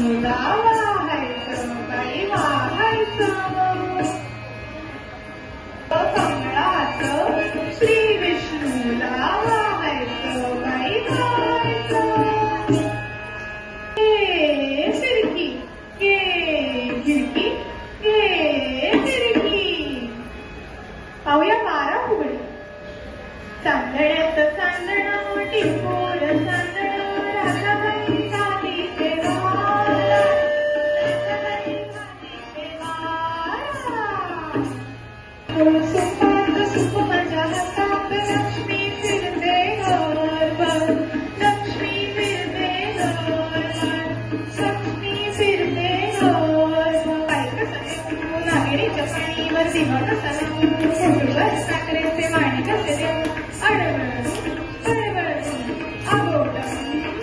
विष्णूला वाहायचं बाई वाहायचं कमळाचं श्री विष्णूला वाहायचं बाई वाहायचं घे फिरकी घे खिडकी घे फिरकी पाहूया बारा फुगडी चांदण्यात चांदणं टिपोर चांदणं राधाबाई झाली देवाला सुपात सुप माझ्या हातात लक्ष्मी फिरते घरभर लक्ष्मी फिरते घरभर लक्ष्मी फिरते घरभर काय कसं नागिणीच्या पाणीवर दिवा कसा फोटोवर साखरेचे वाणी कसे देऊ अडवळू अगोटा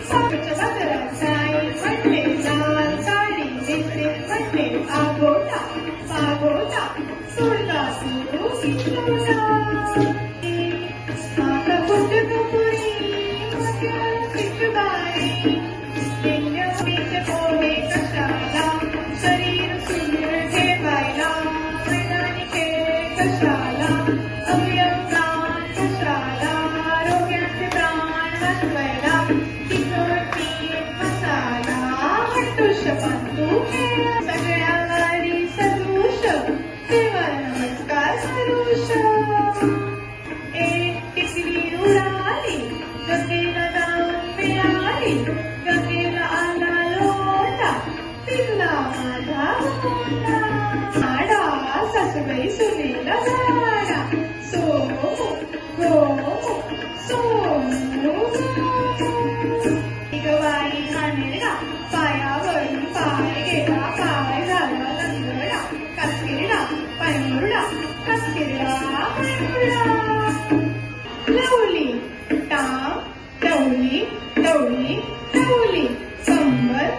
साखरच्या बाजारात जाई म्हणले लाल काळी दिसते म्हणले अगोटा अगोटा सोडला सुरू सोडा माका कुठ कपुरी मक्या शिकबाई लिंगवीचे पोहे कशाला शरीर सुंदर ठेवायला मैदानी खेळ कशाला अवयव प्राण कशाला आरोग्याचे प्राण वाचवायला तिखट मसाला हट्टुष पांतू सगळ्या वारी सदृश देवा नमस्कार सरुष एक टिकली उडाली गंगेला जाऊन मिळाली गंगेला आला लोटा तिथला माझा मोठा आडा सासूबाई सुनेला झाडा सोमू गोमू सोमू गवाई हाणेरडा पायावरून पाय गेला पाय झाला लंगडा कासकिरडा पायमुरडा कासकिरडा पायमुरडा लवली टांग लवली लवली लवली कंबर